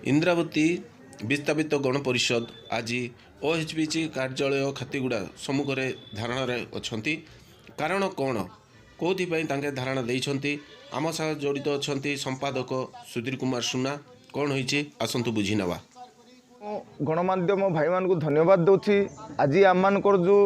इंद्रावती विस्थापित गणपरिषद आज ओएचपीसी कार्यालय खातीगुड़ा सम्मुखें धारणा अच्छा कारण कौन कौन धारणा देते आम सह जड़ित अच्छा संपादक सुधीर कुमार सुना कौन होती आसतु बुझी नवा। गणमाध्यम भाई मान को धन्यवाद दूची। आज आम जो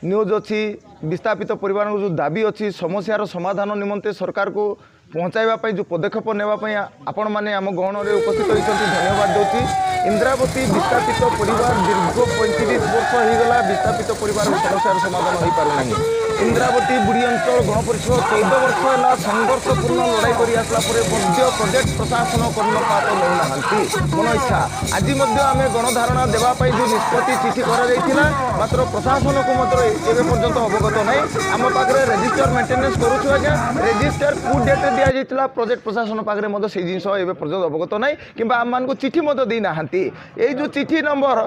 न्यूज अच्छी विस्थापित परिवार जो दाबी अच्छी समस्यार समाधान निमंते सरकार को पहुँचाइवाई जो पदक्षेप नापी आपण मैंने आम गहन में उपस्थित होती धन्यवाद दूची। इंद्रावती विस्थापित परिवार दीर्घ 35 वर्ष होगा विस्थापित परिवार समस्यार समाधान हो पारना। इंद्रावती बुढ़ी अंचल गणपरिषद 14 वर्ष है संघर्षपूर्ण लड़ाई कर आसला प्रोजेक्ट प्रशासन कर्णपात नौना मन इच्छा आज आम गणधारणा देवाई जो निष्पत्ति चिठी कर मात्र प्रशासन को एवं पर्यंत अवगत ना आम पाखे रेजिस्टर मेंटेनेंस करुँ आज्ञा रेजिस्टर कौ डेट दि जाता प्रोजेक्ट प्रशासन पाखे से जिन एवं पर्यंत अवगत ना कि आम को चिठी देना ये जो चिठी नंबर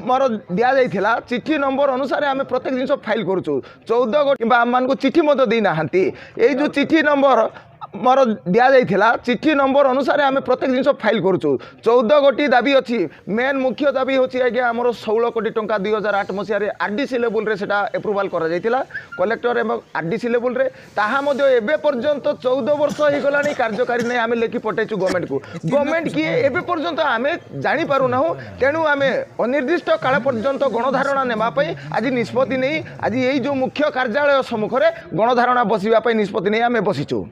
मोर दि जाता चिठी नंबर अनुसार आम प्रत्येक जिन फाइल करूँ 14 गोटी कि आम को चिठी देना ये जो चिठी नंबर मोर दि जाता चिठी नंबर अनुसार आम प्रत्येक जिन फाइल करूँ 14 गोटी दाबी अच्छी मेन मुख्य दाबी होची आज्ञा आमर 16 कोटी टंका 2008 मसीह आरडीसी लेवल रे सेटा एप्रुवाल करा जायतिला कलेक्टर एवं आरडीसी लेवल रे ताहा मध्य एबे पर्यंत 14 वर्ष हो गलानी कार्यकारी नै आमे लेखि पठाइछु गवर्नमेंट की एबे पर्यंत आमे जानि पारु ना तेणु आमे अनिर्दिष्ट काल पर्यंत गणधारणा नेबा पई आज निष्पत्ति नै आज एई जो मुख्य कार्यालय सम्मुख रे गणधारणा बसिबा पई निष्पत्ति नै आमे बसिछु।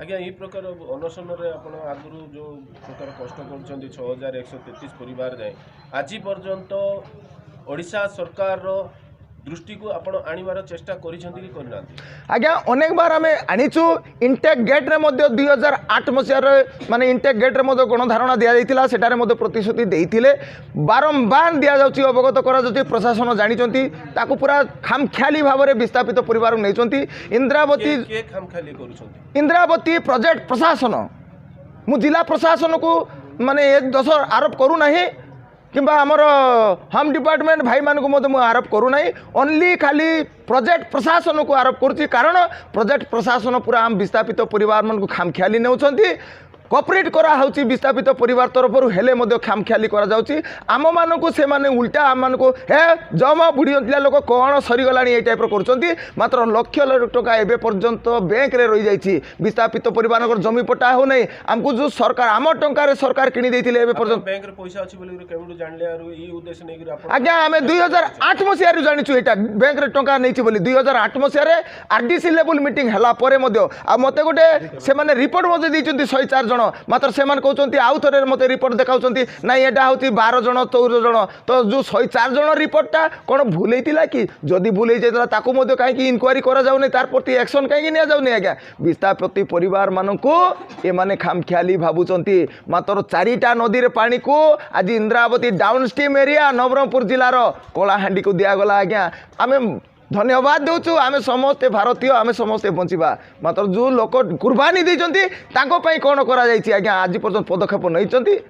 आज्ञा यही प्रकार अनशन आगु जो प्रकार कष्ट कर 6133 परिवार जाए आज पर्यंत ओडिशा सरकार दृष्टि को आपण आनिबार चेष्टा करिसेंती कि करना। आज्ञा अनेक बार आम आनीचु इंटेक गेट रे मध्य 2008 मसीह माने इंटेक गेट रे मध्य गणधारणा दि जाइतिला सेटारे मध्य प्रतिश्रुति देइथिले बारंबार दि जाउची अवगत करा जाउची प्रशासन जानिचंती ताकू पूरा खामख्याली भाव में विस्थापित परिवार नैचंती। इंद्रावती के खामख्याली करूछंती इंद्रावती प्रोजेक्ट प्रशासन मु जिला प्रशासन को माने एक दोष आरोप करू नाही किंबा आमर होम डिपार्टमेंट भाई मान को आरोप करूना ओनली खाली प्रोजेक्ट प्रशासन को आरोप करुच्ची कारण प्रोजेक्ट प्रशासन पूरा आम विस्थापित परिवार मान को खामख्याली नेउछंती कॉपरेट करा होची विस्थापित परिवार तरफ हेले मध्य खामख्याली करा जाउची आम मान को से माने उल्टा आम मान को हे जमा बुढ़ी अंतला लोक कौन सरीगलानी ये टाइप करुँच मात्र लक्ष लक्ष टका एवं पर्यंत बैंक रे रही जाइए विस्थापित परिवार जमी पट्टा हो नहीं आमको जो सरकार आम टंकार सरकार किणी देथिले एवं पर्यंत बैंक रे पैसा अछि बोली केमडू जानले आरो ई उद्देश्य नै कि आपण आज्ञा आमे 2008 मसिया रे जानिछु एटा बैंक रे टंका नैछि बोली 2008 मसिया रे आरडीसी लेवल मीटिंग हला परे मध्य आ मते गोटे से माने रिपोर्ट मते दैछन्ती 104 जन मात्र से कहते आउ थे मत रिपोर्ट देखा ना यहाँ हूँ 12 जन 14 जन तो जो 104 जन रिपोर्टा कौन भूल होता कि जदि भूल हो जाता कहीं इनक्वारी कराऊनी तार प्रति एक्शन कहीं नि आज्ञा विस्थापित परिवार मानक एमाने खामख्याली भावुंट मात्र 4टा नदी पानी को आज इंद्रावती डाउनस्ट्रीम एरिया नवरंगपुर जिलार कलाहांडी को दिगला आज्ञा आम धन्यवाद दूचु आमे समस्ते भारतीय आमे समस्ते बंचिबा मात्र जो लोक कुर्बानी देइचंती तांको पई कोन करा जाइछि आज्ञा आज पर्यंत पदक्षेप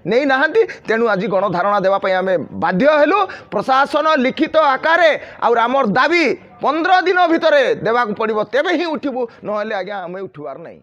नहीं नाहंती तेणु आज गणधारणा देवा पई आमे बाध्य हेलु प्रशासन लिखित आकारे और आमर दाबी 15 दिन भितरे देवा को पड़िबो तेबे ही उठिबु नहले आज्ञा आमे उठिबार नहीं।